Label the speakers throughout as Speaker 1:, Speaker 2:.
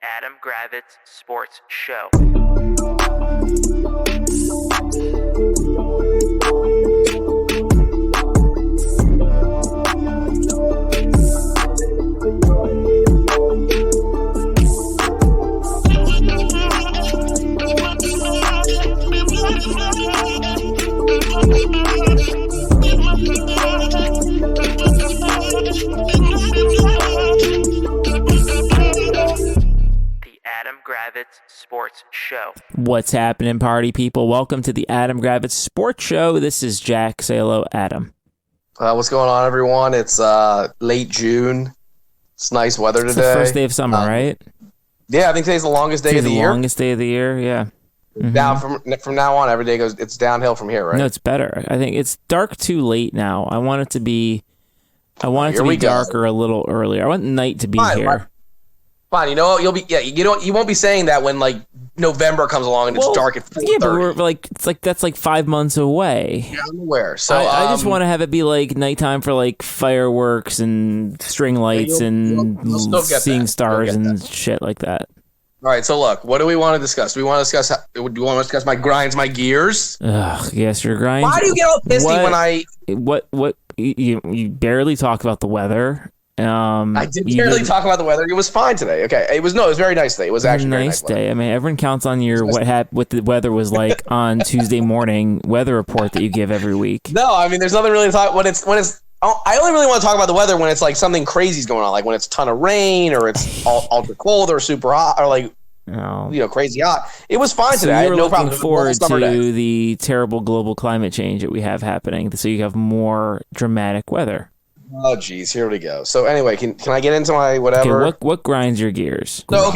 Speaker 1: Adam Gravitz Sports Show. Adam Gravitz Sports Show.
Speaker 2: What's happening, party people? Welcome to the Adam Gravitz Sports Show. This is Jack. Say hello, Adam.
Speaker 3: What's going on, everyone? It's late June. It's nice weather today.
Speaker 2: It's the first day of summer, right?
Speaker 3: Yeah, I think today's the longest day of the year.
Speaker 2: Longest day of the year, yeah. Mm-hmm.
Speaker 3: Down from now on, every day goes. It's downhill from here, right?
Speaker 2: No, it's better. I think it's dark too late now. I want it to be. Darker a little earlier. I want night to be here.
Speaker 3: Fine, you know you'll be. Yeah, you won't be saying that when like November comes along and it's dark at 4:30.
Speaker 2: Yeah, but we're that's 5 months away.
Speaker 3: Yeah, I'm aware. So
Speaker 2: I just want to have it be like nighttime for like fireworks and string lights you'll seeing stars and shit like that.
Speaker 3: All right, so look, what do we want to discuss? Do you want to discuss my grinds, my gears?
Speaker 2: Ugh, yes, your grinds.
Speaker 3: Why do you get all pissy when I?
Speaker 2: What you barely talk about the weather.
Speaker 3: I did barely talk about the weather. It was fine today. Okay, it was a very nice day. It was actually a very nice
Speaker 2: day. I mean, everyone counts on your what the weather was like on Tuesday morning weather report that you give every week.
Speaker 3: No, I mean, there's nothing really to talk when it's. I only really want to talk about the weather when it's like something crazy's going on, like when it's a ton of rain or it's ultra cold or super hot or like crazy hot. It was fine today. I had no problem.
Speaker 2: Looking forward to the terrible global climate change that we have happening, so you have more dramatic weather.
Speaker 3: Oh, geez, here we go. So anyway, can I get into my whatever?
Speaker 2: Okay, what grinds your gears?
Speaker 3: So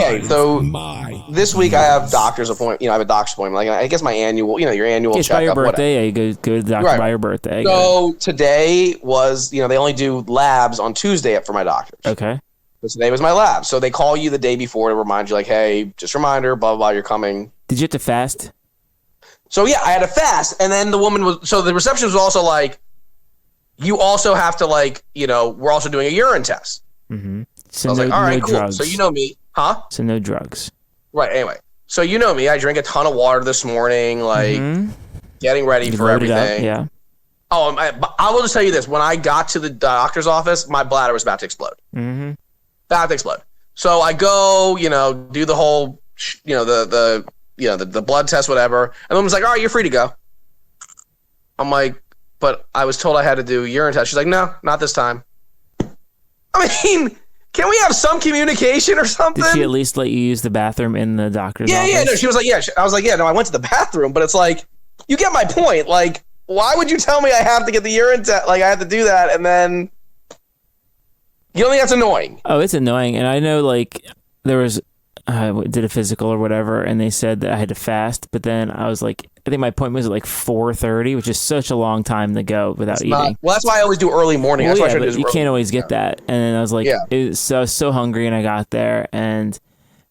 Speaker 3: this week I have doctor's appointment. I have a doctor's appointment. Like I guess my annual, your annual checkup.
Speaker 2: By your birthday, yeah, you go to the doctor by your birthday.
Speaker 3: So today was, they only do labs on Tuesday for my doctors.
Speaker 2: Okay.
Speaker 3: So today was my lab. So they call you the day before to remind you, like, hey, just a reminder, blah, blah, blah, you're coming.
Speaker 2: Did you have to fast?
Speaker 3: So yeah, I had to fast. And then the receptionist was also like, you also have to we're also doing a urine test.
Speaker 2: Mm-hmm.
Speaker 3: So I was like, all right, cool. Drugs. So you know me, huh?
Speaker 2: So no drugs.
Speaker 3: Right. Anyway, so you know me. I drank a ton of water this morning, getting ready for everything.
Speaker 2: Yeah.
Speaker 3: Oh, I will just tell you this. When I got to the doctor's office, my bladder was about to explode.
Speaker 2: Mm-hmm.
Speaker 3: About to explode. So I go, do the whole, the blood test, whatever. And the woman's like, all right, you're free to go. I'm like, but I was told I had to do a urine test. She's like, no, not this time. I mean, can we have some communication or something?
Speaker 2: Did she at least let you use the bathroom in the doctor's office?
Speaker 3: Yeah, no, she was like, yeah. I was like, yeah, no, I went to the bathroom, but it's like, you get my point. Like, why would you tell me I have to get the urine test? Like, I have to do that, and then, that's annoying.
Speaker 2: Oh, it's annoying, and I know, there was, I did a physical or whatever, and they said that I had to fast, but then I was like, I think my appointment was at 4:30, which is such a long time to go without eating.
Speaker 3: Well, that's why I always do early morning. That's why
Speaker 2: you can't always get that. And then I was like, I was so hungry, and I got there, and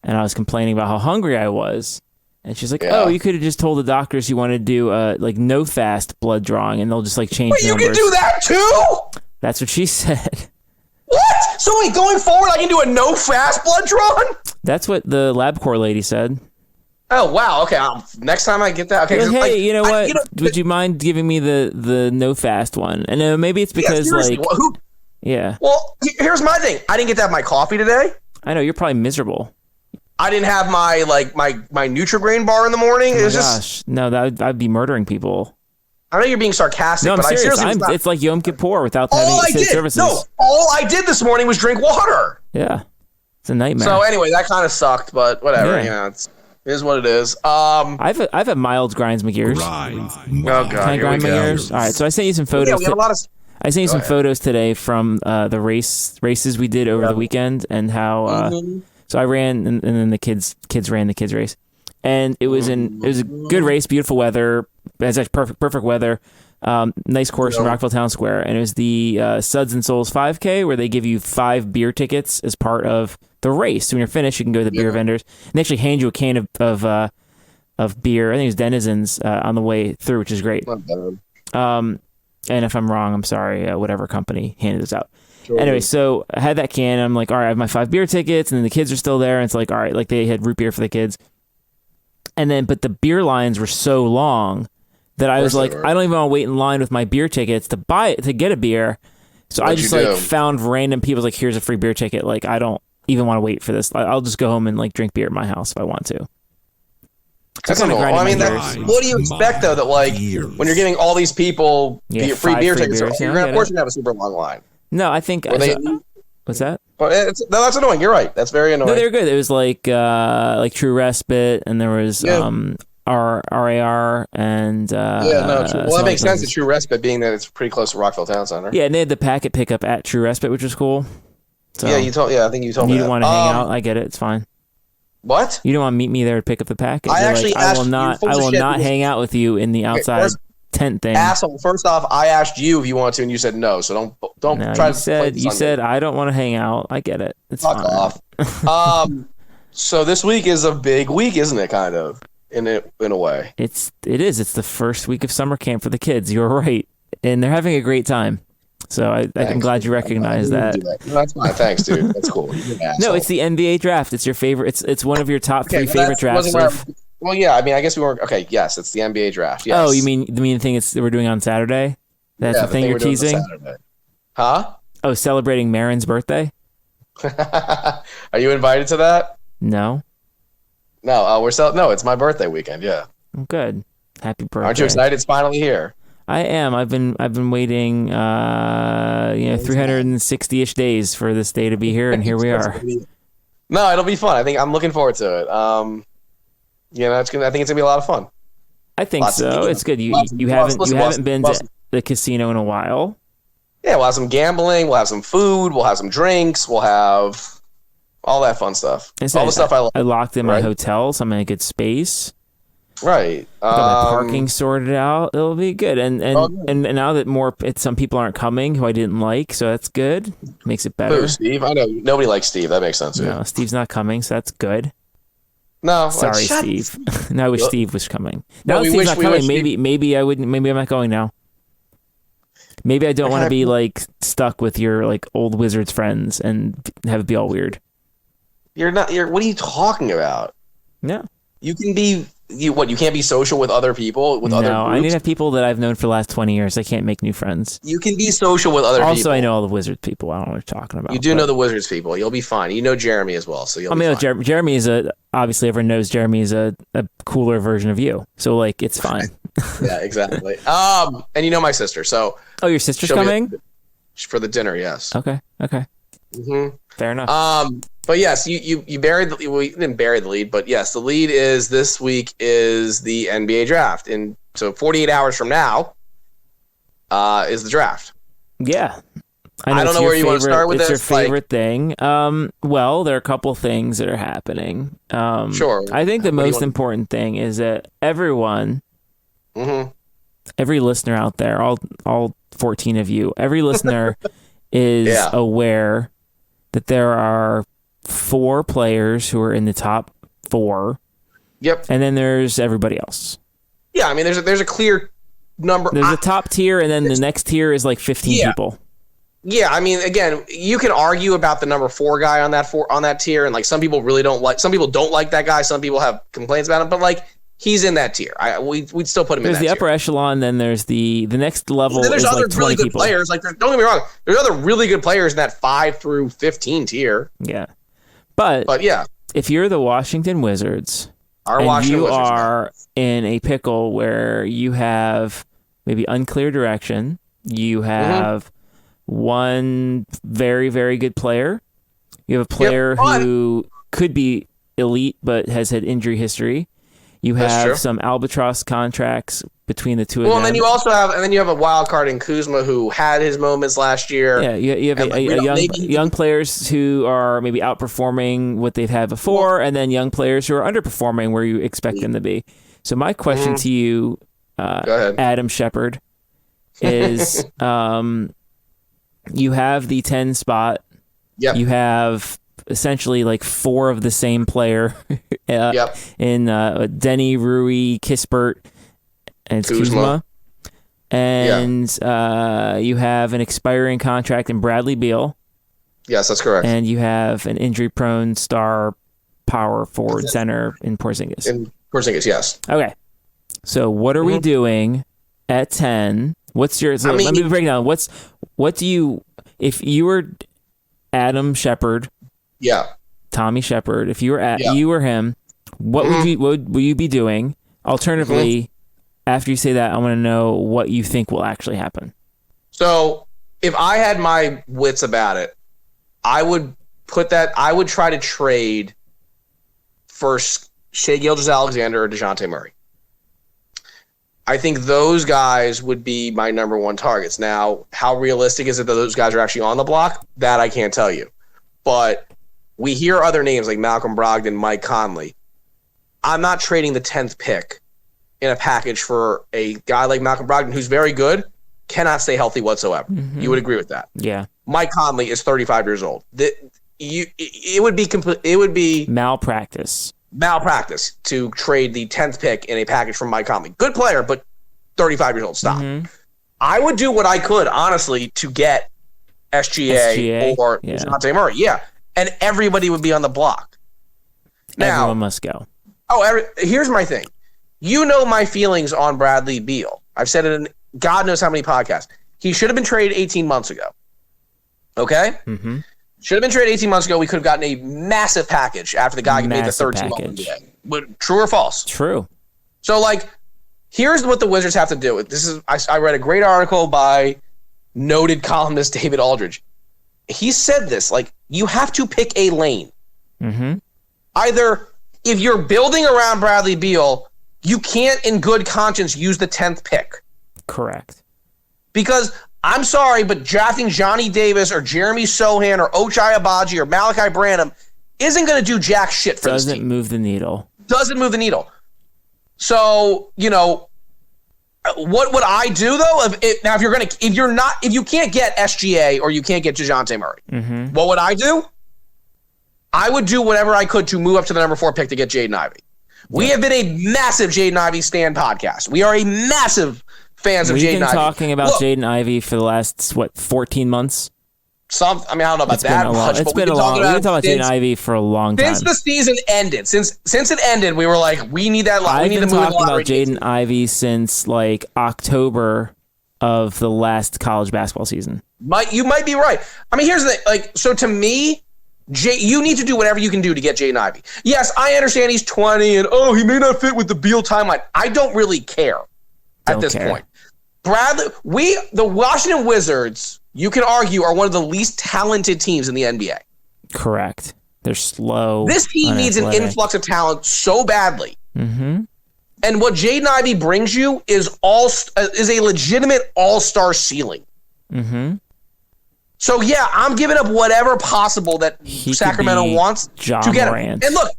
Speaker 2: I was complaining about how hungry I was. And she's like, oh, you could have just told the doctors you want to do no fast blood drawing, and they'll just change numbers.
Speaker 3: You can do that too?
Speaker 2: That's what she said.
Speaker 3: What? So wait, going forward, I can do a no fast blood drawing?
Speaker 2: That's what the LabCorp lady said.
Speaker 3: Oh, wow. Okay. Next time I get that. Okay.
Speaker 2: Hey, you know what? Would you mind giving me the no fast one? And maybe it's because yeah.
Speaker 3: Well, here's my thing. I didn't get to have my coffee today.
Speaker 2: I know you're probably miserable.
Speaker 3: I didn't have my Nutri-Grain bar in the morning.
Speaker 2: Oh my gosh. No, I'd be murdering people.
Speaker 3: I know you're being sarcastic,
Speaker 2: no, I'm
Speaker 3: but
Speaker 2: serious. It's like Yom Kippur without having services. No,
Speaker 3: all I did this morning was drink water.
Speaker 2: Yeah. It's a nightmare.
Speaker 3: So anyway, that kind of sucked, but whatever. Yeah. It is what it is.
Speaker 2: I've a mild grinds my gears.
Speaker 3: Oh god,
Speaker 2: can I grind my gears? All right, so I sent you some photos.
Speaker 3: Yeah, we have a lot of.
Speaker 2: I sent you some photos today from the races we did over the weekend, and how. So I ran, and then the kids ran the kids race, and it was a good race, beautiful weather, it's actually perfect weather. Nice course in Rockville Town Square, and it was the Suds and Souls 5K where they give you 5 beer tickets as part of the race. So when you're finished, you can go to the beer vendors, and they actually hand you a can of beer. I think it was Denizens on the way through, which is great. And if I'm wrong, I'm sorry. Whatever company handed this out. Anyway, so I had that can. And I'm like, all right, I have my 5 beer tickets, and then the kids are still there. And it's like, all right, like they had root beer for the kids. And then, but the beer lines were so long that I was like, I don't even want to wait in line with my beer tickets to get a beer. So I just like found random people like, here's a free beer ticket. Like, I don't even want to wait for this. I'll just go home and like drink beer at my house if I want to.
Speaker 3: That's cool. I mean, what do you expect though? That like when you're getting all these people free beer tickets, of course you're gonna have a super long line.
Speaker 2: No, I think. What's that?
Speaker 3: No, that's annoying. You're right. That's very annoying.
Speaker 2: No, they're good. It was like True Respite, and there was RAR, and
Speaker 3: true. Well, that makes sense. The True Respite being that it's pretty close to Rockville Town Center.
Speaker 2: Yeah, and they had the packet pickup at True Respite, which was cool. So,
Speaker 3: I think you told me.
Speaker 2: You didn't want to hang out. I get it. It's fine.
Speaker 3: What?
Speaker 2: You don't want to meet me there to pick up the package.
Speaker 3: I
Speaker 2: will not hang out with you in the outside tent thing.
Speaker 3: Asshole. First off, I asked you if you want to, and you said no. So don't try to.
Speaker 2: You said I don't want to hang out. I get it. It's
Speaker 3: Fuck
Speaker 2: fine.
Speaker 3: off. So this week is a big week, isn't it? Kind of in a way.
Speaker 2: It is. It's the first week of summer camp for the kids. You're right, and they're having a great time. So I'm glad you recognize that.
Speaker 3: No, that's fine. Thanks, dude. That's cool.
Speaker 2: No, it's the NBA draft. It's your favorite. It's one of your top 3 favorite drafts.
Speaker 3: Well, yeah. I mean, I guess we weren't. Okay, yes, it's the NBA draft. Yes.
Speaker 2: Oh, you mean the thing we're doing on Saturday? That's the thing you're teasing?
Speaker 3: Huh?
Speaker 2: Oh, celebrating Marin's birthday?
Speaker 3: Are you invited to that?
Speaker 2: No.
Speaker 3: No, no, it's my birthday weekend. Yeah.
Speaker 2: Oh, good. Happy birthday.
Speaker 3: Aren't you excited? It's finally here.
Speaker 2: I am. I've been waiting 360-ish days for this day to be here, and here we are.
Speaker 3: No, it'll be fun. I'm looking forward to it. I think it's gonna be a lot of fun.
Speaker 2: I think so. It's good. You haven't been to the casino in a while.
Speaker 3: Yeah, we'll have some gambling. We'll have some food. We'll have some drinks. We'll have all that fun stuff. All the stuff I love.
Speaker 2: I locked in my hotel, so I'm in a good space.
Speaker 3: Right.
Speaker 2: Got my parking sorted out. It'll be good. And now that some people aren't coming who I didn't like, so that's good. Makes it better.
Speaker 3: Who, Steve? I know nobody likes Steve. That makes sense.
Speaker 2: No, Steve's not coming, so that's good.
Speaker 3: No,
Speaker 2: sorry, Steve. No, I wish Steve was coming. Now Steve's not coming. Maybe I wouldn't. Maybe I'm not going now. Maybe I don't want to be like stuck with your like old Wizards friends and have it be all weird.
Speaker 3: You're not. What are you talking about?
Speaker 2: No.
Speaker 3: You can be. You can't be social with other people other groups?
Speaker 2: I need to have people that I've known for the last 20 years. I can't make new friends.
Speaker 3: You can be social with other people.
Speaker 2: Also, I know all the Wizards people. I don't know what you're talking about.
Speaker 3: You do know the Wizards people. You'll be fine. You know Jeremy as well, so you'll be fine.
Speaker 2: Jeremy is obviously everyone knows Jeremy is a cooler version of you. So like it's fine.
Speaker 3: Yeah, exactly. And you know my sister, so
Speaker 2: oh, your sister's coming
Speaker 3: for the dinner. Yes.
Speaker 2: Okay. Mm-hmm. Fair enough.
Speaker 3: But yes, you buried we didn't bury the lead, but yes, the lead is this week is the NBA draft, and so 48 hours from now is the draft.
Speaker 2: Yeah,
Speaker 3: I don't know where you want to start with
Speaker 2: this.
Speaker 3: It's
Speaker 2: your favorite thing. Well, there are a couple things that are happening.
Speaker 3: Sure.
Speaker 2: I think the most important thing is that everyone, every listener out there, all 14 of you, every listener is aware that there are 4 players who are in the top 4.
Speaker 3: Yep.
Speaker 2: And then there's everybody else.
Speaker 3: Yeah, I mean, there's a clear number.
Speaker 2: There's a top tier, and then the next tier is like 15 people.
Speaker 3: Yeah, I mean, again, you can argue about the number 4 guy on that tier, and like some people don't like that guy. Some people have complaints about him, but like he's in that tier. We'd still put him in that tier.
Speaker 2: There's the upper echelon, then there's the next level.
Speaker 3: Then there's
Speaker 2: is
Speaker 3: other
Speaker 2: like 20
Speaker 3: really good
Speaker 2: people.
Speaker 3: players. Like, don't get me wrong, there's other really good players in that 5 through 15 tier.
Speaker 2: Yeah, but
Speaker 3: yeah,
Speaker 2: if you're the Washington Wizards, you are in a pickle where you have maybe unclear direction, you have one very, very good player, you have a player who could be elite but has had injury history. You have some albatross contracts between the two of them.
Speaker 3: Well, and then you also have a wild card in Kuzma who had his moments last year.
Speaker 2: Yeah, you have young players who are maybe outperforming what they've had before, and then young players who are underperforming where you expect them to be. So my question to you, Adam Shepard, is you have the 10 spot.
Speaker 3: Yep.
Speaker 2: You have essentially like 4 of the same player in Denny, Rui, Kispert, and Kuzma. And you have an expiring contract in Bradley Beal.
Speaker 3: Yes, that's correct.
Speaker 2: And you have an injury-prone star power forward center in Porzingis.
Speaker 3: In Porzingis, yes.
Speaker 2: Okay. So what are we doing at 10? What's your? So let me break down. What do you? If you were Adam Shepard, Tommy Shepard. If you were you or him, what would you be doing? Alternatively, after you say that, I want to know what you think will actually happen. So,
Speaker 3: if I had my wits about it, I would try to trade for Shai Gilgeous-Alexander or DeJounte Murray. I think those guys would be my number one targets. Now, how realistic is it that those guys are actually on the block? That I can't tell you. But we hear other names like Malcolm Brogdon, Mike Conley. I'm not trading the 10th pick in a package for a guy like Malcolm Brogdon, who's very good, cannot stay healthy whatsoever. Mm-hmm. You would agree with that?
Speaker 2: Yeah.
Speaker 3: Mike Conley is 35 years old. It would be
Speaker 2: malpractice
Speaker 3: to trade the 10th pick in a package from Mike Conley. Good player, but 35 years old. Stop.
Speaker 2: Mm-hmm.
Speaker 3: I would do what I could, honestly, to get SGA or DeJounte Murray. Yeah. And everybody would be on the block. Now,
Speaker 2: everyone must go.
Speaker 3: Here's my thing. You know my feelings on Bradley Beal. I've said it in God knows how many podcasts. He should have been traded 18 months ago. Okay?
Speaker 2: Mm-hmm.
Speaker 3: Should have been traded 18 months ago. We could have gotten a massive package after the guy made the third team All-NBA. But true or false?
Speaker 2: True.
Speaker 3: So, here's what the Wizards have to do. I read a great article by noted columnist David Aldridge. He said this, you have to pick a lane.
Speaker 2: Mm-hmm.
Speaker 3: Either if you're building around Bradley Beal, you can't in good conscience use the 10th pick.
Speaker 2: Correct.
Speaker 3: Because I'm sorry, but drafting Johnny Davis or Jeremy Sohan or Ochai Agbaji or Malachi Branham isn't going to do jack shit for this team.
Speaker 2: Doesn't move the needle.
Speaker 3: Doesn't move the needle. So, what would I do though? If you can't get SGA or you can't get DeJounte Murray, what would I do? I would do whatever I could to move up to the number 4 pick to get Jaden Ivey. We have been a massive Jaden Ivey stan podcast. We are a massive fans of Jaden Ivey.
Speaker 2: We've been talking about Jaden Ivey for the last 14 months.
Speaker 3: I don't know about that much.
Speaker 2: It's been a long. We've been talking about Jaden Ivey for a long time.
Speaker 3: Since the season ended, since it ended, we were like, we need that.
Speaker 2: I've been talking about Jaden Ivey since October of the last college basketball season.
Speaker 3: You might be right. Here's the thing. So to me, you need to do whatever you can do to get Jaden Ivey. Yes, I understand he's 20 and he may not fit with the Beal timeline. I don't really care at this point. Bradley, the Washington Wizards, you can argue, are one of the least talented teams in the NBA.
Speaker 2: Correct. They're slow.
Speaker 3: This team needs an influx of talent so badly.
Speaker 2: Mm-hmm.
Speaker 3: And what Jaden Ivey brings you is a legitimate all-star ceiling.
Speaker 2: Mm-hmm.
Speaker 3: So, yeah, I'm giving up whatever possible that Sacramento wants to get him. And look,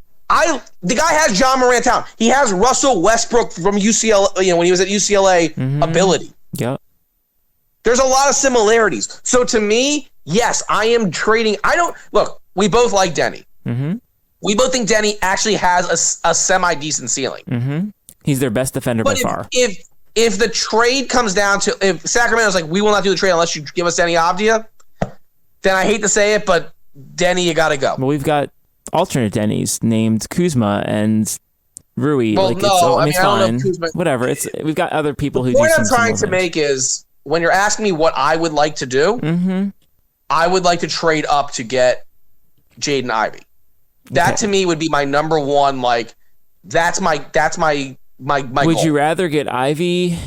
Speaker 3: the guy has John Morant talent. He has Russell Westbrook from UCLA, when he was at UCLA, ability.
Speaker 2: Yep.
Speaker 3: There's a lot of similarities. So to me, yes, I am trading. We both like Denny.
Speaker 2: Mm-hmm.
Speaker 3: We both think Denny actually has a semi-decent ceiling.
Speaker 2: Mm-hmm. He's their best defender by far.
Speaker 3: If the trade comes down to, if Sacramento's like, we will not do the trade unless you give us Denny Avdia, then I hate to say it, but Denny, you got to go.
Speaker 2: Well, we've got alternate Dennys named Kuzma and Rui.
Speaker 3: Well,
Speaker 2: it's fine. Whatever. We've got other people who do some.
Speaker 3: The point I'm trying to make is, when you're asking me what I would like to do, I would like to trade up to get Jaden Ivey. That to me would be my number one. That's my
Speaker 2: Would
Speaker 3: goal.
Speaker 2: you rather get Ivey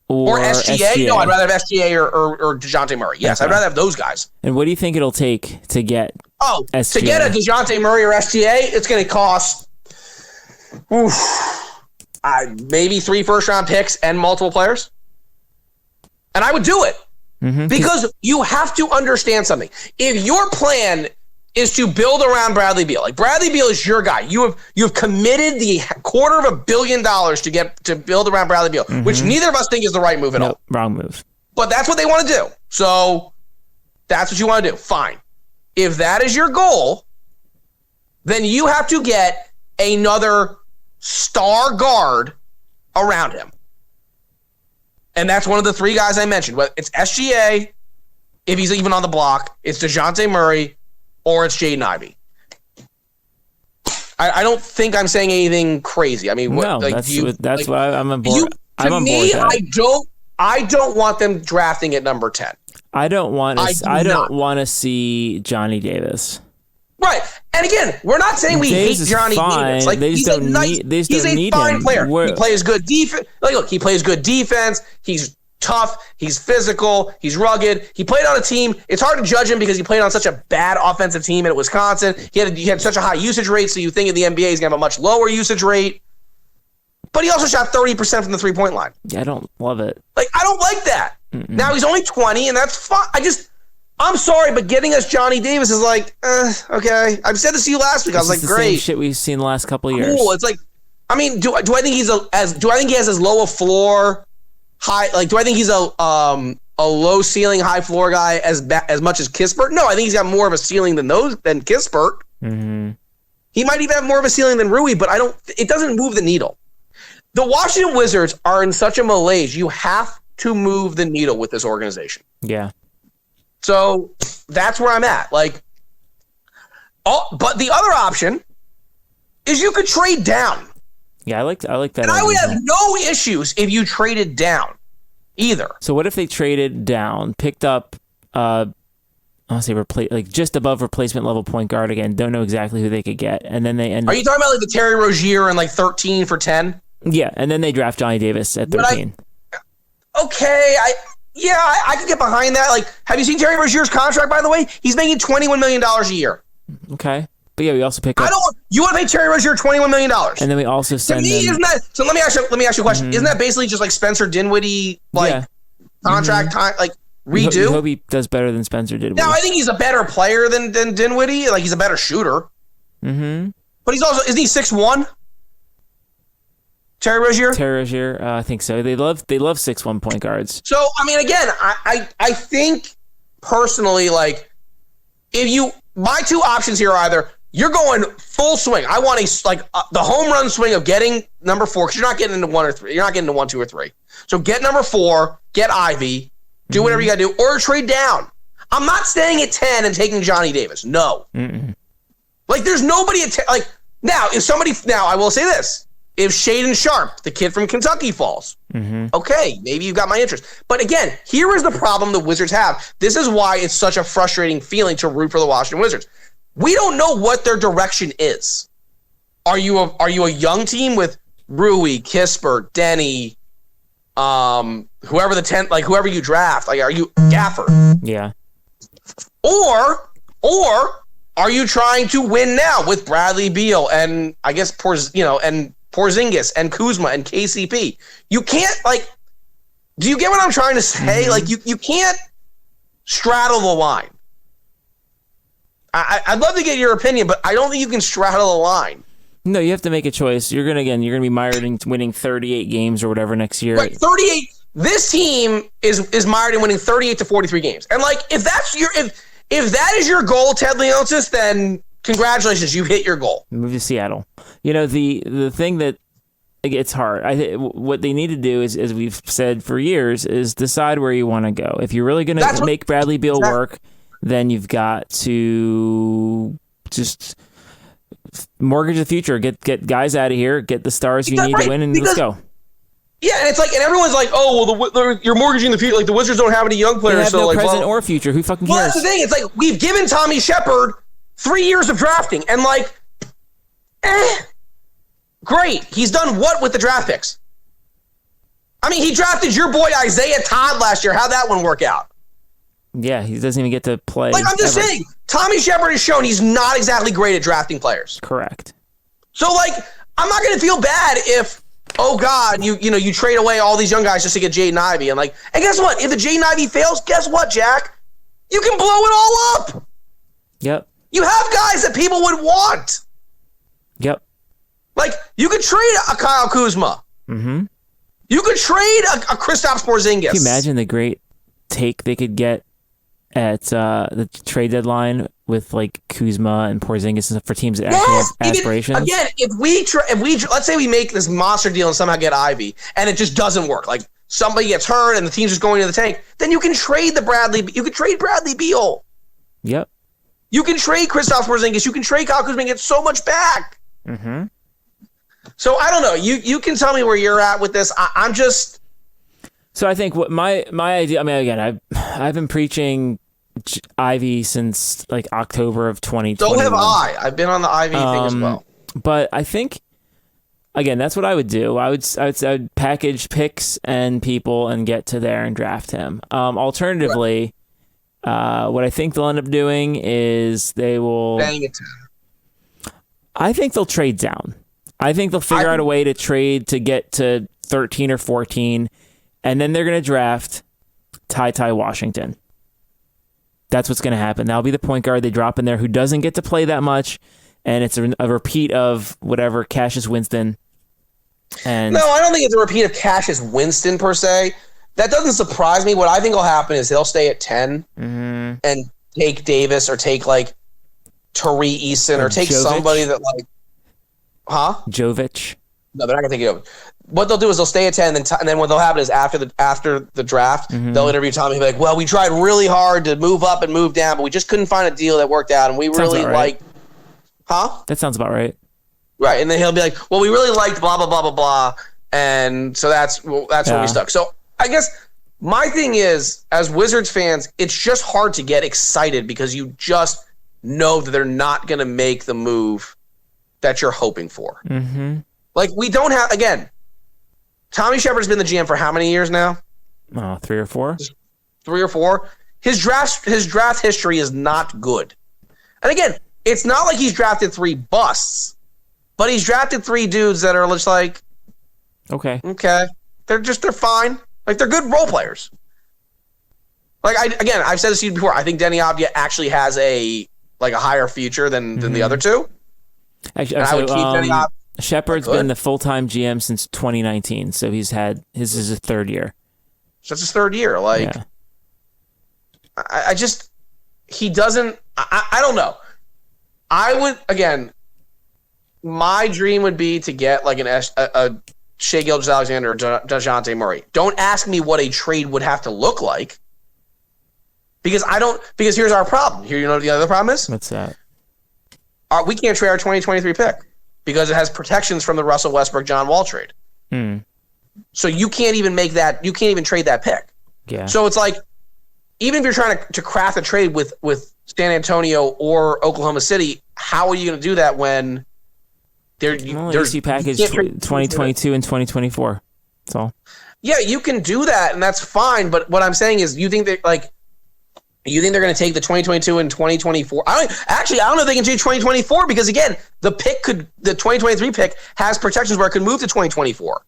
Speaker 2: or
Speaker 3: SGA? No, I'd rather have SGA or DeJounte Murray. Yes, I'd rather have those guys.
Speaker 2: And what do you think it'll take to get SGA?
Speaker 3: To get a DeJounte Murray or SGA, it's going to cost maybe 3 first-round picks and multiple players. And I would do it. Because you have to understand something. If your plan is to build around Bradley Beal, Bradley Beal is your guy. You have committed the $250 million to build around Bradley Beal, which neither of us think is the right move at all.
Speaker 2: Wrong move.
Speaker 3: But that's what they want to do. So that's what you want to do. Fine. If that is your goal, then you have to get another star guard around him. And that's one of the 3 guys I mentioned. It's SGA, if he's even on the block, it's DeJounte Murray or it's Jaden Ivey. I don't think I'm saying anything crazy. I mean,
Speaker 2: no, that's why I'm on board. I'm on board with that.
Speaker 3: I don't want them drafting at number 10.
Speaker 2: I don't want to see Johnny Davis.
Speaker 3: Right. And again, we're not saying we hate Johnny Davis. Like, he's a fine player. He plays good defense. Like, look, he plays good defense. He's tough. He's physical. He's rugged. He played on a team. It's hard to judge him because he played on such a bad offensive team at Wisconsin. He had such a high usage rate, so you think in the NBA he's going to have a much lower usage rate. But he also shot 30% from the three-point line.
Speaker 2: Yeah, I don't love it.
Speaker 3: Like, I don't like that. Mm-mm. Now, he's only 20, and that's fine. I'm sorry, but getting us Johnny Davis is like, okay. I've said this to you last week. I was like, great.
Speaker 2: Same shit we've seen the last couple of years.
Speaker 3: Cool. It's like, I mean, do I think he has as low a floor, high? Like, do I think he's a low ceiling, high floor guy as much as Kispert? No, I think he's got more of a ceiling than Kispert.
Speaker 2: Mm-hmm.
Speaker 3: He might even have more of a ceiling than Rui, but it doesn't move the needle. The Washington Wizards are in such a malaise. You have to move the needle with this organization.
Speaker 2: Yeah.
Speaker 3: So that's where I'm at. Like, but the other option is you could trade down.
Speaker 2: Yeah, I like that.
Speaker 3: And I would have no issues if you traded down either.
Speaker 2: So what if they traded down, picked up, I want to say like just above replacement level point guard again? Don't know exactly who they could get, and then they end.
Speaker 3: Are you talking about like the Terry Rozier and like 13 for 10?
Speaker 2: Yeah, and then they draft Johnny Davis at 13.
Speaker 3: I could get behind that. Like, have you seen Terry Rozier's contract, by the way? He's making $21 million a year.
Speaker 2: Okay. But yeah, we also pick up.
Speaker 3: You want to pay Terry Rozier $21 million.
Speaker 2: And then we also send
Speaker 3: isn't that, so let me ask you a question. Mm-hmm. Isn't that basically just like Spencer Dinwiddie, contract time, like redo?
Speaker 2: You hope he does better than Spencer did.
Speaker 3: Now, I think he's a better player than Dinwiddie. Like, he's a better shooter.
Speaker 2: Mm-hmm.
Speaker 3: But isn't he 6'1"? Terry Rozier?
Speaker 2: I think so. They love 6'1" point guards.
Speaker 3: So, I mean, again, I think personally, like, my two options here are either you're going full swing. I want the home run swing of getting number 4, because you're not getting into 1 or 3. You're not getting into 1, 2, or 3. So get number 4, get Ivey, do whatever you got to do, or trade down. I'm not staying at 10 and taking Johnny Davis. No.
Speaker 2: Mm-mm.
Speaker 3: Like, there's nobody at 10. Like, now, I will say this. If Shaedon Sharpe, the kid from Kentucky, falls, okay, maybe you've got my interest. But again, here is the problem the Wizards have. This is why it's such a frustrating feeling to root for the Washington Wizards. We don't know what their direction is. Are you a young team with Rui, Kispert, Denny, whoever the 10th, like whoever you draft? Like, are you Gafford?
Speaker 2: Yeah.
Speaker 3: Or are you trying to win now with Bradley Beal and I guess Porzingis and Kuzma and KCP? You can't, like, do you get what I'm trying to say? Mm-hmm. Like, you can't straddle the line. I'd love to get your opinion, but I don't think you can straddle the line.
Speaker 2: No, you have to make a choice. You're gonna be mired in winning 38 games or whatever next year.
Speaker 3: Right, 38. This team is mired in winning 38 to 43 games. And like, if that is your goal, Ted Leonsis, then congratulations, you hit your goal.
Speaker 2: Move to Seattle. You know, the thing that it's hard. What they need to do is, as we've said for years, is decide where you want to go. If you're really going to make Bradley Beal work, then you've got to just mortgage the future. Get guys out of here. Get the stars you need to win, and let's go.
Speaker 3: Yeah, and it's like, and everyone's like, "Oh, well, you're mortgaging the future." Like, the Wizards don't have any young players.
Speaker 2: They have no present or future. Who fucking cares?
Speaker 3: Well, that's the thing. It's like, we've given Tommy Shepard 3 years of drafting, and like, great. He's done what with the draft picks? I mean, he drafted your boy Isaiah Todd last year. How'd that one work out?
Speaker 2: Yeah, he doesn't even get to play.
Speaker 3: Like, I'm just saying, Tommy Shepard has shown he's not exactly great at drafting players.
Speaker 2: Correct.
Speaker 3: So, like, I'm not going to feel bad if, oh God, you trade away all these young guys just to get Jaden Ivey. And guess what? If the Jaden Ivey fails, guess what, Jack? You can blow it all up.
Speaker 2: Yep.
Speaker 3: You have guys that people would want.
Speaker 2: Yep.
Speaker 3: Like, you could trade a Kyle Kuzma.
Speaker 2: Mm-hmm.
Speaker 3: You could trade a Kristaps Porzingis.
Speaker 2: Can you imagine the great take they could get at the trade deadline with like Kuzma and Porzingis and stuff for teams that actually have aspirations?
Speaker 3: Again, if we let's say we make this monster deal and somehow get Ivey, and it just doesn't work. Like, somebody gets hurt and the team's just going to the tank, then you can trade Bradley Beal.
Speaker 2: Yep.
Speaker 3: You can trade Kristaps Porzingis. You can trade Kyle Kuzma and get so much back.
Speaker 2: Mm-hmm.
Speaker 3: So I don't know. You can tell me where you're at with this. I'm just.
Speaker 2: So I think what my idea. I mean, again, I've been preaching Ivey since like October of 2020.
Speaker 3: So have I. I've been on the Ivey thing as well.
Speaker 2: But I think, again, that's what I would do. I would package picks and people and get to there and draft him. Alternatively, what I think they'll end up doing is they will.
Speaker 3: Bang it.
Speaker 2: I think they'll trade down. I think they'll figure out a way to trade to get to 13 or 14, and then they're going to draft Ty Washington. That's what's going to happen. That'll be the point guard they drop in there who doesn't get to play that much, and it's a repeat of whatever Cassius Winston. And
Speaker 3: no, I don't think it's a repeat of Cassius Winston per se. That doesn't surprise me. What I think will happen is they'll stay at 10 and take Davis or take like Tari Eason or take
Speaker 2: Jovic.
Speaker 3: Somebody that like,
Speaker 2: Jovic.
Speaker 3: No, they're not gonna take it over. What they'll do is they'll stay at 10, and then what will happen is after the draft, they'll interview Tommy and be like, "Well, we tried really hard to move up and move down, but we just couldn't find a deal that worked out, and we really liked."
Speaker 2: That sounds about right.
Speaker 3: Right, and then he'll be like, "Well, we really liked blah blah blah blah blah," and so that's where we stuck. So I guess my thing is, as Wizards fans, it's just hard to get excited because you just know that they're not going to make the move that you're hoping for.
Speaker 2: Mm-hmm.
Speaker 3: Like, we don't have, again, Tommy Shepard's been the GM for how many years now?
Speaker 2: 3 or 4.
Speaker 3: 3 or 4. His draft history is not good. And again, it's not like he's drafted 3 busts, but he's drafted 3 dudes that are just like,
Speaker 2: okay.
Speaker 3: They're fine. Like, they're good role players. Like, I've said this to you before. I think Denny Avdia actually has a higher future than the other two.
Speaker 2: Actually,
Speaker 3: I would keep Denny Avdia.
Speaker 2: Shepard's been the full-time GM since 2019, so his is his 3rd year.
Speaker 3: So that's his 3rd year. Like, yeah. I just, he doesn't, I don't know. I would, again, my dream would be to get like a Shai Gilgeous-Alexander or DeJounte Murray. Don't ask me what a trade would have to look like. Because here's our problem. Here, you know what the other problem is?
Speaker 2: What's that?
Speaker 3: We can't trade our 2023 pick because it has protections from the Russell Westbrook John Wall trade. So you can't even trade that pick.
Speaker 2: Yeah.
Speaker 3: So it's like, even if you're trying to craft a trade with San Antonio or Oklahoma City, how are you going to do that when
Speaker 2: there's you package 2022 and 2024? That's all.
Speaker 3: Yeah, you can do that, and that's fine. But what I'm saying is, you think they're going to take the 2022 and 2024? I don't know if they can change 2024 because, again, the 2023 pick has protections where it could move to 2024.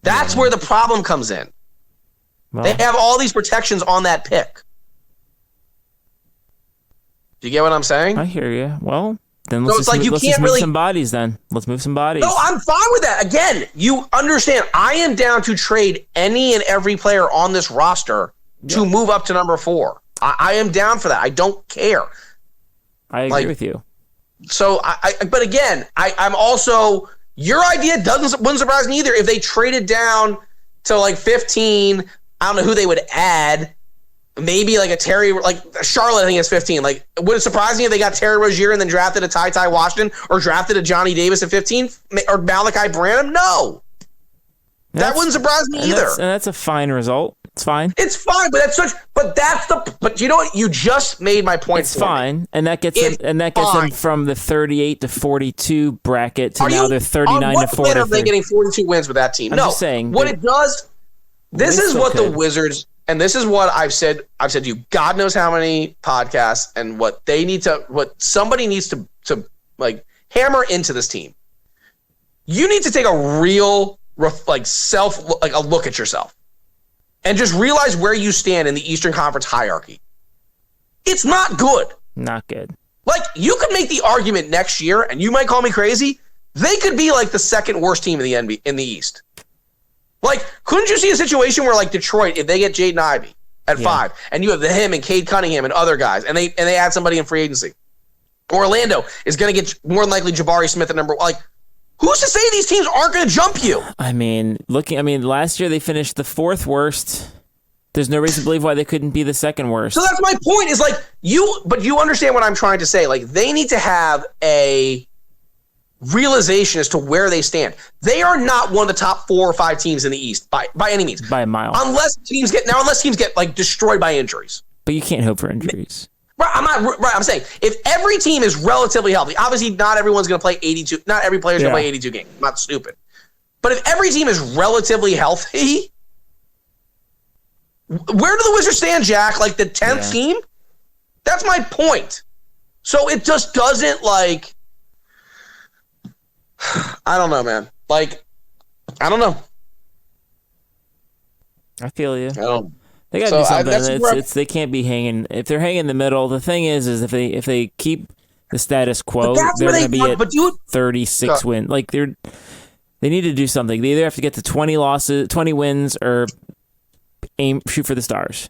Speaker 3: That's where the problem comes in. Well, they have all these protections on that pick. Do you get what I'm saying?
Speaker 2: I hear you. Well, then let's just move some bodies then. Let's move some bodies.
Speaker 3: No, I'm fine with that. Again, you understand, I am down to trade any and every player on this roster to move up to number 4. I am down for that. I don't care.
Speaker 2: I agree with you.
Speaker 3: So, but again, I'm also, your idea wouldn't surprise me either. If they traded down to like 15, I don't know who they would add. Maybe like a Terry, like Charlotte, I think it's 15. Like, would it surprise me if they got Terry Rozier and then drafted a Ty Washington or drafted a Johnny Davis at 15 or Malachi Branham? No. That wouldn't surprise me either.
Speaker 2: And that's a fine result. It's fine.
Speaker 3: It's fine, but you know what? You just made my point.
Speaker 2: It's fine, and that gets them from the 38 to 42 bracket to now they're 39 to 40.
Speaker 3: Are they getting 42 wins with that team?
Speaker 2: I'm just saying
Speaker 3: what it does. This is what the Wizards, and this is what I've said. I've said to you, God knows how many podcasts, and what somebody needs to like hammer into this team. You need to take a real a look at yourself. And just realize where you stand in the Eastern Conference hierarchy. It's not good.
Speaker 2: Not good.
Speaker 3: Like, you could make the argument next year, and you might call me crazy, they could be like the second worst team in the East. Like, couldn't you see a situation where, like, Detroit, if they get Jaden Ivey at 5, and you have him and Cade Cunningham and other guys, and they add somebody in free agency. Orlando is going to get more than likely Jabari Smith at number 1. Like, Who's to say these teams aren't going to jump you?
Speaker 2: I mean, last year they finished the 4th worst. There's no reason to believe why they couldn't be the 2nd worst.
Speaker 3: So that's my point. Is like but you understand what I'm trying to say. Like they need to have a realization as to where they stand. They are not one of the top 4 or 5 teams in the East by any means,
Speaker 2: by a mile.
Speaker 3: Unless teams get like destroyed by injuries.
Speaker 2: But you can't hope for injuries.
Speaker 3: Right, I'm saying if every team is relatively healthy, obviously not everyone's going to play 82. Not every player's going to play 82 games. I'm not stupid. But if every team is relatively healthy, where do the Wizards stand, Jack? Like the 10th team? That's my point. So it just doesn't like. I don't know, man. Like, I don't know.
Speaker 2: I feel you.
Speaker 3: I don't.
Speaker 2: They got to do something. They can't be hanging. If they're hanging in the middle, the thing is if they keep the status quo, they're going to be at 36 wins. Like they need to do something. They either have to get to 20 wins, or shoot for the stars.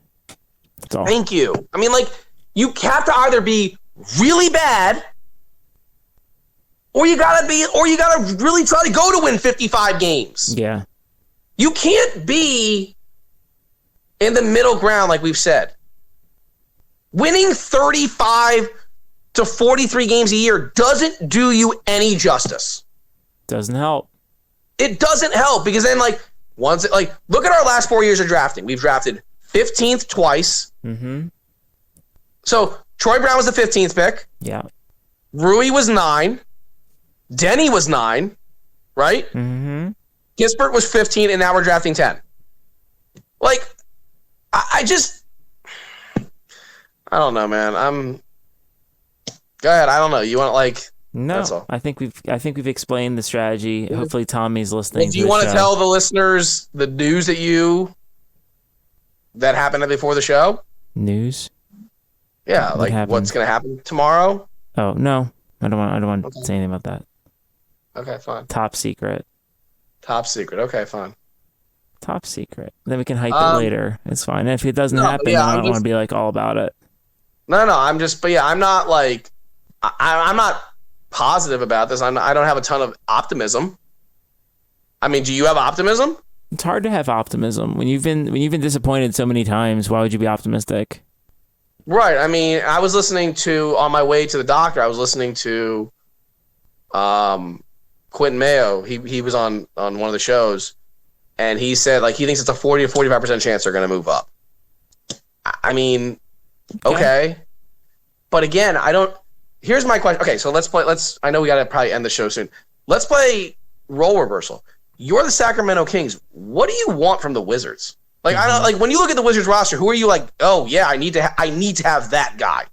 Speaker 2: That's all.
Speaker 3: Thank you. I mean, like you have to either be really bad, or you gotta really try to go to win 55 games.
Speaker 2: Yeah.
Speaker 3: You can't be in the middle ground, like we've said. Winning 35 to 43 games a year doesn't do you any justice.
Speaker 2: Doesn't help.
Speaker 3: It doesn't help because then, like, look at our last 4 years of drafting. We've drafted 15th twice.
Speaker 2: Mm-hmm.
Speaker 3: So Troy Brown was the 15th pick.
Speaker 2: Yeah.
Speaker 3: Rui was 9. Denny was 9, right?
Speaker 2: Mm-hmm.
Speaker 3: Kispert was 15, and now we're drafting 10. Like, I don't know, man. Go ahead. I don't know. You want
Speaker 2: No,
Speaker 3: that's all.
Speaker 2: I think we've explained the strategy. Mm-hmm. Hopefully Tommy's listening.
Speaker 3: Well, do you want to tell the listeners the news that happened before the show?
Speaker 2: News?
Speaker 3: Yeah, what's going to happen tomorrow?
Speaker 2: Oh, no. I don't want to say anything about that.
Speaker 3: Okay, fine.
Speaker 2: Top secret.
Speaker 3: Okay, fine.
Speaker 2: Top secret. Then we can hype it later. It's fine. And if it doesn't happen, I don't want to be like all about it.
Speaker 3: No, I'm not like I'm not positive about this. I don't have a ton of optimism. I mean, do you have optimism?
Speaker 2: It's hard to have optimism when you've been disappointed so many times. Why would you be optimistic?
Speaker 3: Right. I mean, I was listening to on my way to the doctor. I was listening to, Quentin Mayo. He was on one of the shows, and he said he thinks it's a 40 to 45% chance they're going to move up. I mean, okay, but again, I don't. Here's my question. Okay, so let's play. I know we got to probably end the show soon. Let's play role reversal. You're the Sacramento Kings. What do you want from the Wizards? Like, I don't when you look at the Wizards roster, who are you like? Oh yeah, I need to have that guy.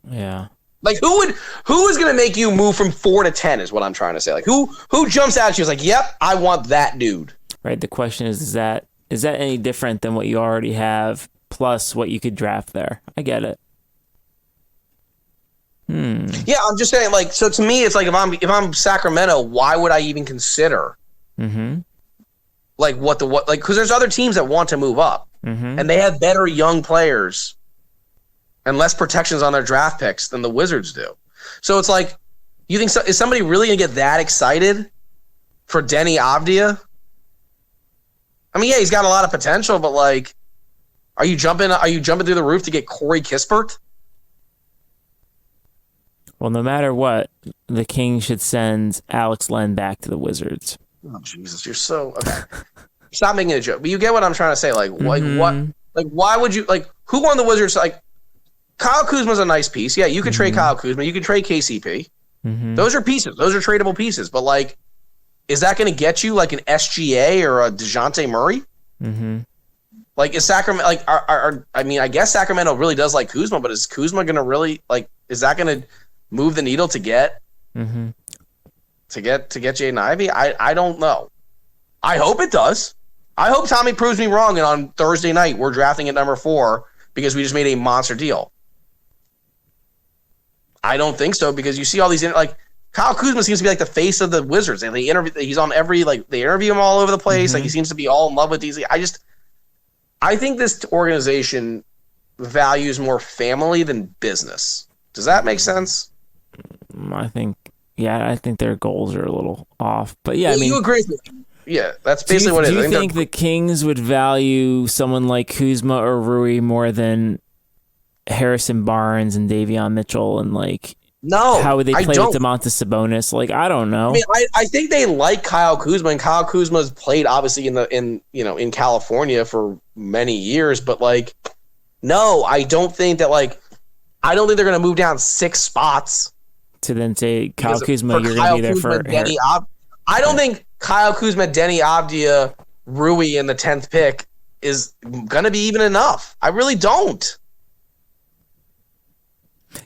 Speaker 2: Yeah.
Speaker 3: Like who is going to make you move from 4 to 10 is what I'm trying to say. Like who jumps out at you is like, yep, I want that dude.
Speaker 2: Right. The question is that any different than what you already have plus what you could draft there? I get it.
Speaker 3: Yeah, I'm just saying. Like, so to me, it's like if I'm Sacramento, why would I even consider?
Speaker 2: Mm-hmm.
Speaker 3: Like because there's other teams that want to move up, and they have better young players and less protections on their draft picks than the Wizards do. So it's like, you think is somebody really gonna get that excited for Denny Avdia? I mean, yeah, he's got a lot of potential, but like, are you jumping through the roof to get Corey Kispert?
Speaker 2: Well, no matter what, the Kings should send Alex Len back to the Wizards.
Speaker 3: Oh Jesus, you're so okay. Stop making a joke, but you get what I'm trying to say. Like what? Like why would you like? Who on the Wizards? Like Kyle Kuzma's a nice piece. Yeah, you could trade Kyle Kuzma. You could trade KCP. Those are pieces. Those are tradable pieces. But like, is that going to get you like an SGA or a DeJounte Murray? Like is Sacramento like I mean, I guess Sacramento really does like Kuzma, but is Kuzma going to really like? Is that going to move the needle to get Jaden Ivey? I don't know. I hope it does. I hope Tommy proves me wrong, and on Thursday night we're drafting at number 4 because we just made a monster deal. I don't think so because you see all these like Kyle Kuzma seems to be like the face of the Wizards, and he's on every they interview him all over the place. Like he seems to be all in love with these. I think this organization values more family than business. Does that make sense?
Speaker 2: I think I think their goals are a little off. But yeah, I mean,
Speaker 3: you agree with me. Yeah, that's basically what it is.
Speaker 2: Do you think the Kings would value someone like Kuzma or Rui more than Harrison Barnes and Davion Mitchell and like?
Speaker 3: No,
Speaker 2: how would they play with Domantas Sabonis? Like, I don't know.
Speaker 3: I mean, I think they like Kyle Kuzma, and Kyle Kuzma's played obviously in California for many years, but like, no, I don't think they're going to move down 6 spots
Speaker 2: to then say Kyle Kuzma, you're going to be there for.
Speaker 3: I don't think Kyle Kuzma, Denny Avdia, Rui in the 10th pick is going to be even enough. I really don't.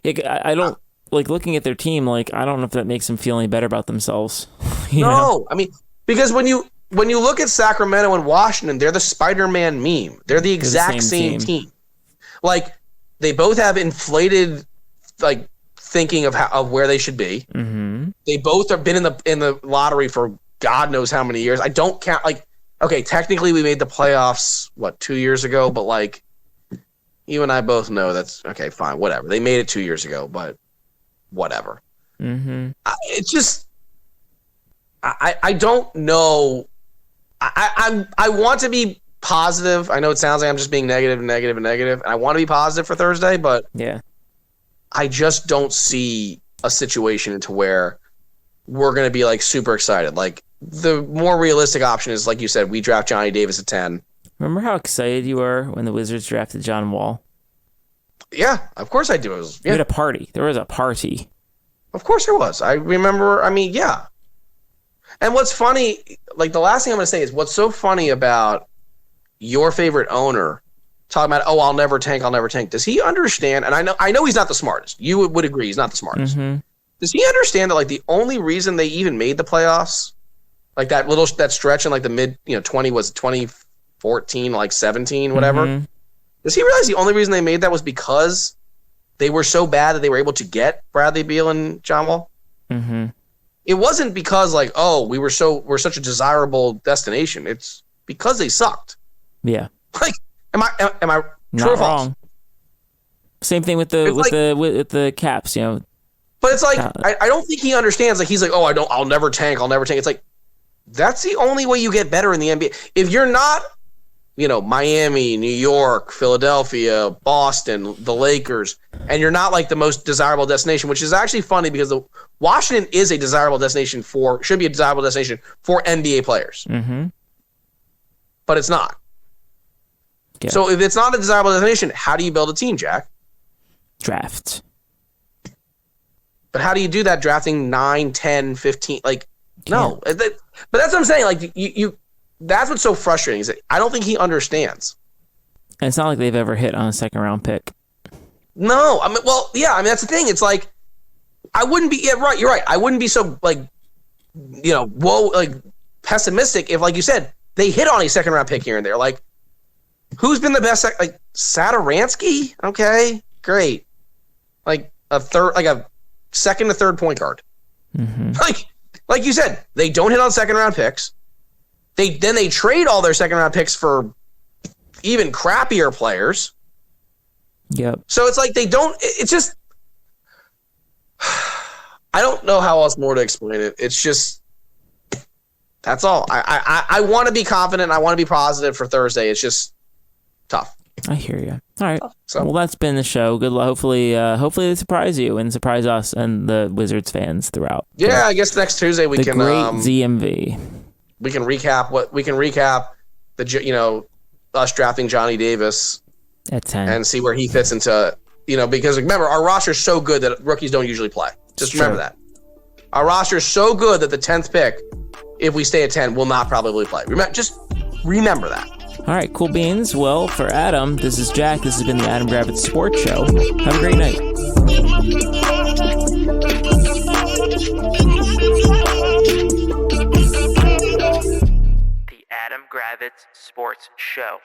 Speaker 2: Yeah, I don't. Like, looking at their team, like, I don't know if that makes them feel any better about themselves.
Speaker 3: No, I mean, because when you look at Sacramento and Washington, they're the Spider-Man meme. They're the exact same team. Like, they both have inflated, like, thinking of where they should be.
Speaker 2: Mm-hmm.
Speaker 3: They both have been in the lottery for God knows how many years. I don't count. Like, okay, technically we made the playoffs 2 years ago, but like, you and I both know that's okay. Fine, whatever. They made it 2 years ago, but. Whatever.
Speaker 2: Mm-hmm.
Speaker 3: It's just I don't know. I want to be positive. I know it sounds like I'm just being negative. And I want to be positive for Thursday, but
Speaker 2: yeah,
Speaker 3: I just don't see a situation into where we're going to be like super excited. Like the more realistic option is, like you said, we draft Johnny Davis at 10.
Speaker 2: Remember how excited you were when the Wizards drafted John Wall?
Speaker 3: Yeah, of course I do.
Speaker 2: We had a party. There was a party.
Speaker 3: Of course there was. I remember. I mean, yeah. And what's funny, like the last thing I'm going to say is what's so funny about your favorite owner talking about, oh, I'll never tank. Does he understand? And I know he's not the smartest. You would agree he's not the smartest.
Speaker 2: Mm-hmm.
Speaker 3: Does he understand that like the only reason they even made the playoffs, like that stretch in like the mid 2014, like 17, whatever.
Speaker 2: Mm-hmm.
Speaker 3: Does he realize the only reason they made that was because they were so bad that they were able to get Bradley Beal and John Wall?
Speaker 2: Mm-hmm.
Speaker 3: It wasn't because like, oh, we're such a desirable destination. It's because they sucked.
Speaker 2: Yeah.
Speaker 3: Like, am I
Speaker 2: not
Speaker 3: true or false?
Speaker 2: Wrong? Same thing with the Caps, you know.
Speaker 3: But it's like I don't think he understands. Like he's like, oh, I'll never tank. It's like that's the only way you get better in the NBA. If you're not, Miami, New York, Philadelphia, Boston, the Lakers, and you're not like the most desirable destination, which is actually funny because Washington is a desirable destination should be a desirable destination for NBA players.
Speaker 2: Mm-hmm.
Speaker 3: But it's not. Yeah. So if it's not a desirable destination, how do you build a team, Jack?
Speaker 2: Draft.
Speaker 3: But how do you do that drafting 9, 10, 15? Like, no. But that's what I'm saying. Like, you that's what's so frustrating is that I don't think he understands.
Speaker 2: And it's not like they've ever hit on a second-round pick.
Speaker 3: No. I mean, well, yeah. I mean, that's the thing. It's like, I wouldn't be – yeah, right. You're right. I wouldn't be so, like, pessimistic if, like you said, they hit on a second-round pick here and there. Like, who's been the best – like, Satoransky? Okay, great. Like, a second to third point guard.
Speaker 2: Mm-hmm.
Speaker 3: Like you said, they don't hit on second-round picks. They trade all their second-round picks for even crappier players.
Speaker 2: Yep.
Speaker 3: So it's like they don't – it's just – I don't know how else more to explain it. It's just – that's all. I want to be confident. I want to be positive for Thursday. It's just tough.
Speaker 2: I hear you. All right.
Speaker 3: So,
Speaker 2: well, that's been the show. Good luck. Hopefully they surprise you and surprise us and the Wizards fans throughout.
Speaker 3: Yeah, I guess next Tuesday we can –
Speaker 2: the great ZMV.
Speaker 3: We can recap the us drafting Johnny Davis
Speaker 2: at 10
Speaker 3: and see where he fits into because remember our roster is so good that rookies don't usually play. Just remember that our roster is so good that the 10th pick, if we stay at 10, will not probably play. Just remember that.
Speaker 2: All right, cool beans. Well, for Adam, this is Jack. This has been the Adam Gravitz Sports Show. Have a great night.
Speaker 1: Adam Gravitz Sports Show.